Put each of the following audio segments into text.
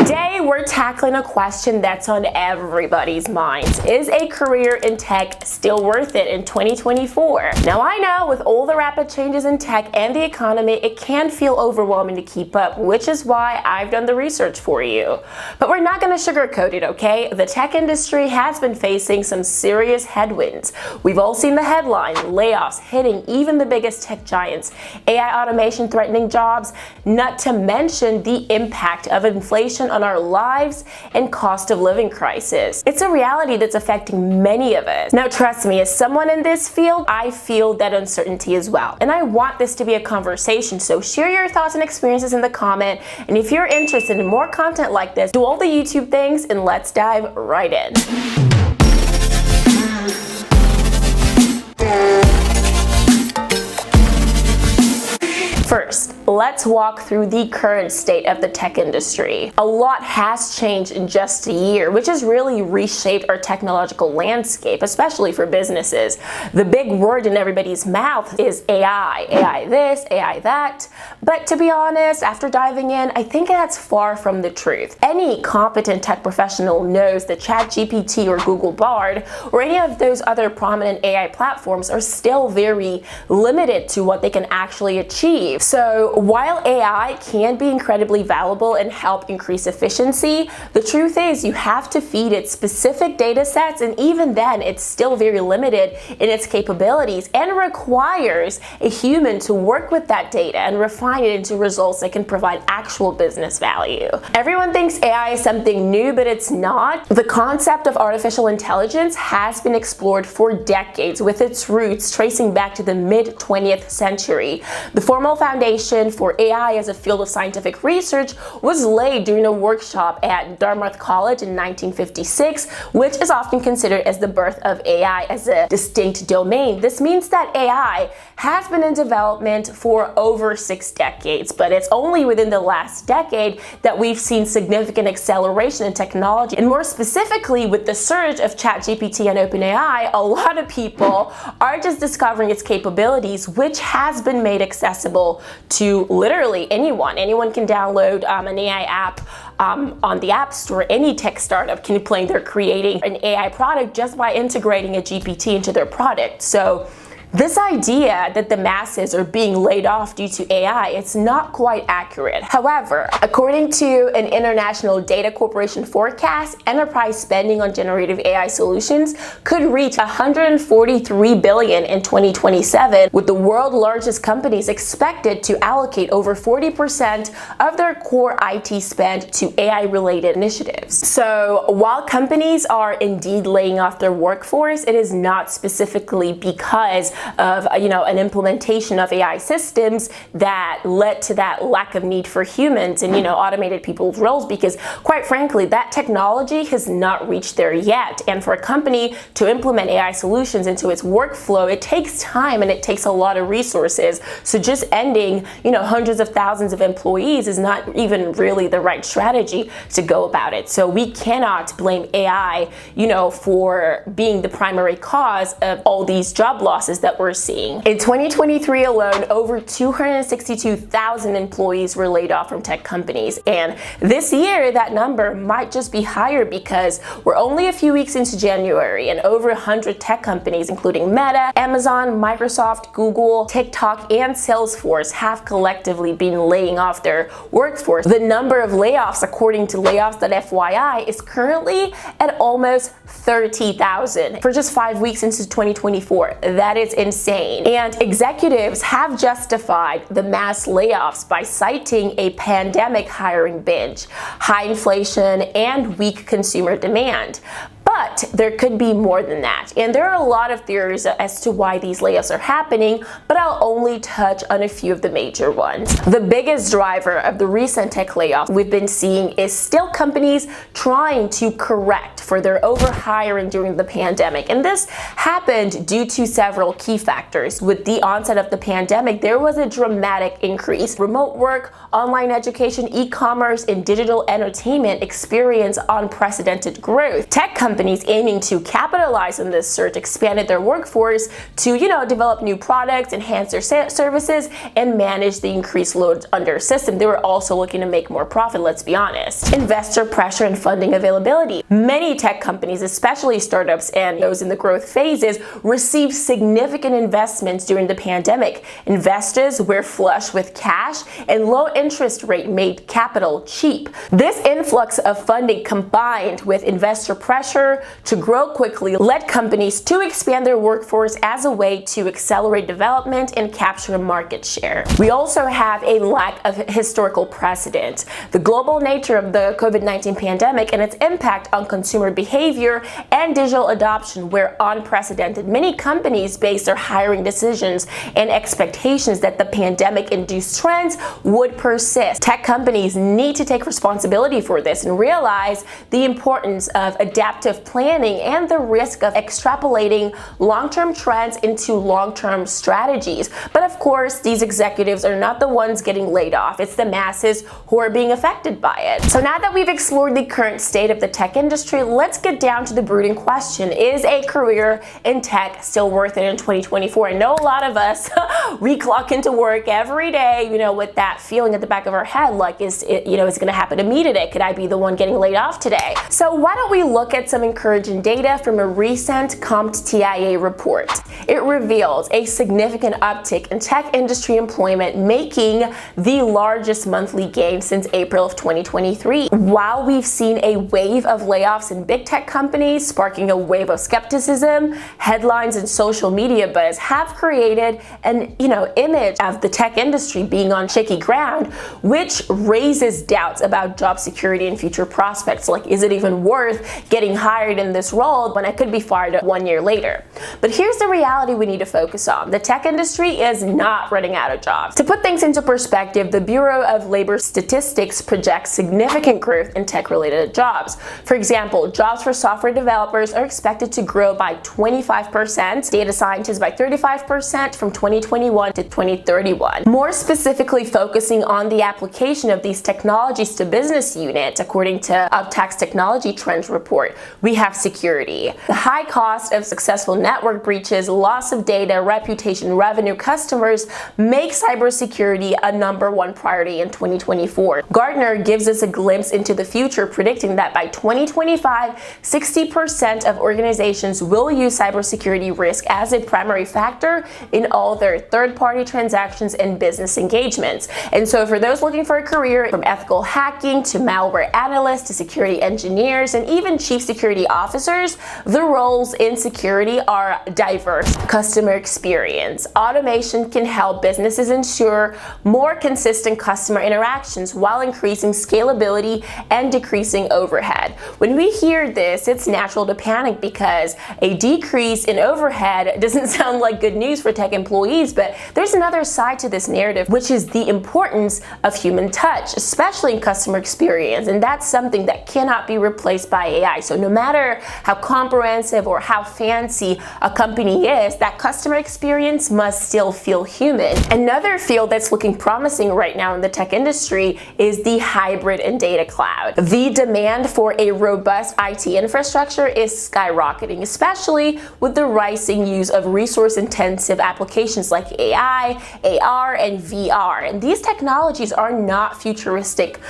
Today, we're tackling a question that's on everybody's minds. Is a career in tech still worth it in 2024? Now, I know with all the rapid changes in tech and the economy, it can feel overwhelming to keep up, which is why I've done the research for you. But we're not going to sugarcoat it, okay? The tech industry has been facing some serious headwinds. We've all seen the headline, layoffs hitting even the biggest tech giants, AI automation threatening jobs, not to mention the impact of inflation on our lives and cost of living crisis. It's a reality that's affecting many of us. Now, trust me, as someone in this field, I feel that uncertainty as well. And I want this to be a conversation, so share your thoughts and experiences in the comment. And if you're interested in more content like this, do all the YouTube things and let's dive right in. First, let's walk through the current state of the tech industry. A lot has changed in just a year, which has really reshaped our technological landscape, especially for businesses. The big word in everybody's mouth is AI. AI this, AI that. But to be honest, after diving in, I think that's far from the truth. Any competent tech professional knows that ChatGPT or Google Bard or any of those other prominent AI platforms are still very limited to what they can actually achieve. So while AI can be incredibly valuable and help increase efficiency, the truth is you have to feed it specific data sets, and even then it's still very limited in its capabilities and requires a human to work with that data and refine it into results that can provide actual business value. Everyone thinks AI is something new, but it's not. The concept of artificial intelligence has been explored for decades, with its roots tracing back to the mid-20th century. The formal foundation for AI as a field of scientific research was laid during a workshop at Dartmouth College in 1956, which is often considered as the birth of AI as a distinct domain. This means that AI has been in development for over 6 decades, but it's only within the last decade that we've seen significant acceleration in technology. And more specifically, with the surge of ChatGPT and OpenAI, a lot of people are just discovering its capabilities, which has been made accessible to literally anyone. Anyone can download an AI app on the App Store. Any tech startup can claim they're creating an AI product just by integrating a GPT into their product. So this idea that the masses are being laid off due to AI, it's not quite accurate. However, according to an International Data Corporation forecast, enterprise spending on generative AI solutions could reach $143 billion in 2027, with the world's largest companies expected to allocate over 40% of their core IT spend to AI-related initiatives. So while companies are indeed laying off their workforce, it is not specifically because of an implementation of AI systems that led to that lack of need for humans and automated people's roles, because quite frankly that technology has not reached there yet. And for a company to implement AI solutions into its workflow, it takes time and it takes a lot of resources. So just ending hundreds of thousands of employees is not even really the right strategy to go about it. So we cannot blame AI for being the primary cause of all these job losses that we're seeing. In 2023 alone, over 262,000 employees were laid off from tech companies. And this year, that number might just be higher because we're only a few weeks into January and over 100 tech companies, including Meta, Amazon, Microsoft, Google, TikTok, and Salesforce, have collectively been laying off their workforce. The number of layoffs, according to Layoffs.fyi, is currently at almost 30,000 for just 5 weeks into 2024. That is insane. And executives have justified the mass layoffs by citing a pandemic hiring binge, high inflation, and weak consumer demand. But there could be more than that. And there are a lot of theories as to why these layoffs are happening, but I'll only touch on a few of the major ones. The biggest driver of the recent tech layoffs we've been seeing is still companies trying to correct for their overhiring during the pandemic. And this happened due to several key factors. With the onset of the pandemic, there was a dramatic increase. Remote work, online education, e-commerce, and digital entertainment experienced unprecedented growth. Tech companies aiming to capitalize on this surge expanded their workforce to, develop new products, enhance their services, and manage the increased load on their system. They were also looking to make more profit, let's be honest. Investor pressure and funding availability. Many tech companies, especially startups and those in the growth phases, received significant investments during the pandemic. Investors were flush with cash, and low interest rate made capital cheap. This influx of funding combined with investor pressure to grow quickly led companies to expand their workforce as a way to accelerate development and capture market share. We also have a lack of historical precedent. The global nature of the COVID-19 pandemic and its impact on consumer behavior and digital adoption were unprecedented. Many companies based their hiring decisions and expectations that the pandemic-induced trends would persist. Tech companies need to take responsibility for this and realize the importance of adaptive planning and the risk of extrapolating long-term trends into long-term strategies. But of course, these executives are not the ones getting laid off. It's the masses who are being affected by it. So now that we've explored the current state of the tech industry, let's get down to the brooding question. Is a career in tech still worth it in 2024? I know a lot of us, we clock into work every day, with that feeling at the back of our head, like, is it going to happen to me today? Could I be the one getting laid off today? So why don't we look at some encouraging data from a recent CompTIA report. It reveals a significant uptick in tech industry employment, making the largest monthly gain since April of 2023. While we've seen a wave of layoffs in big tech companies, sparking a wave of skepticism, headlines and social media buzz have created an image of the tech industry being on shaky ground, which raises doubts about job security and future prospects. Like, is it even worth getting hired in this role when I could be fired 1 year later? But here's the reality we need to focus on. The tech industry is not running out of jobs. To put things into perspective, the Bureau of Labor Statistics projects significant growth in tech-related jobs. For example, jobs for software developers are expected to grow by 25%, data scientists by 35% from 2021 to 2031. More specifically, focusing on the application of these technologies to business units, according to Uptack's Technology Trends report, we have security. The high cost of successful network breaches, loss of data, reputation, revenue, customers make cybersecurity a #1 priority in 2024. Gartner gives us a glimpse into the future, predicting that by 2025, 60% of organizations will use cybersecurity risk as a primary factor in all their third-party transactions and business engagements. And so for those looking for a career, from ethical hacking to malware analysts to security engineers and even chief security officers, the roles in security are diverse. Customer experience. Automation can help businesses ensure more consistent customer interactions while increasing scalability and decreasing overhead. When we hear this, it's natural to panic because a decrease in overhead doesn't sound like good news for tech employees, but there's another side to this narrative, which is the importance of human touch, especially in customer experience, and that's something that cannot be replaced by AI. So no matter how comprehensive or how fancy a company is, that customer experience must still feel human. Another field that's looking promising right now in the tech industry is the hybrid and data cloud. The demand for a robust IT infrastructure is skyrocketing, especially with the rising use of resource-intensive applications like AI, AR, and VR. And these technologies are not futuristic,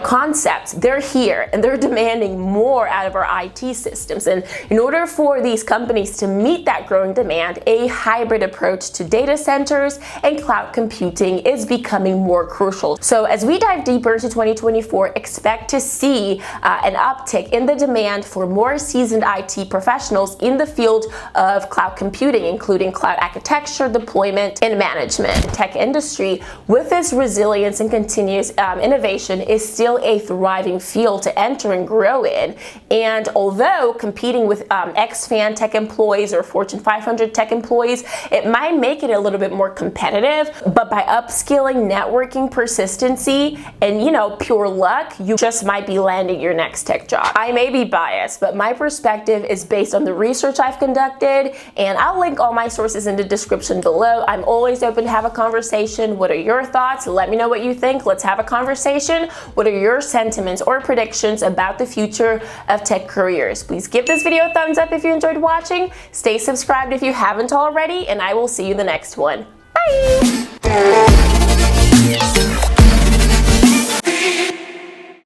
concepts. They're here and they're demanding more out of our IT systems. And in order for these companies to meet that growing demand, a hybrid approach to data centers and cloud computing is becoming more crucial. So as we dive deeper into 2024, expect to see an uptick in the demand for more seasoned IT professionals in the field of cloud computing, including cloud architecture, deployment, and management. The tech industry, with its resilience and continuous innovation, is still a thriving field to enter and grow in. And although competing with ex-fan tech employees or Fortune 500 tech employees, it might make it a little bit more competitive, but by upskilling, networking, persistency, and pure luck, you just might be landing your next tech job. I may be biased, but my perspective is based on the research I've conducted, and I'll link all my sources in the description below. I'm always open to have a conversation. What are your thoughts? Let me know what you think. Let's have a conversation. What are your sentiments or predictions about the future of tech careers? please give this video a thumbs up if you enjoyed watching. Stay subscribed if you haven't already, and I will see you in the next one. Bye!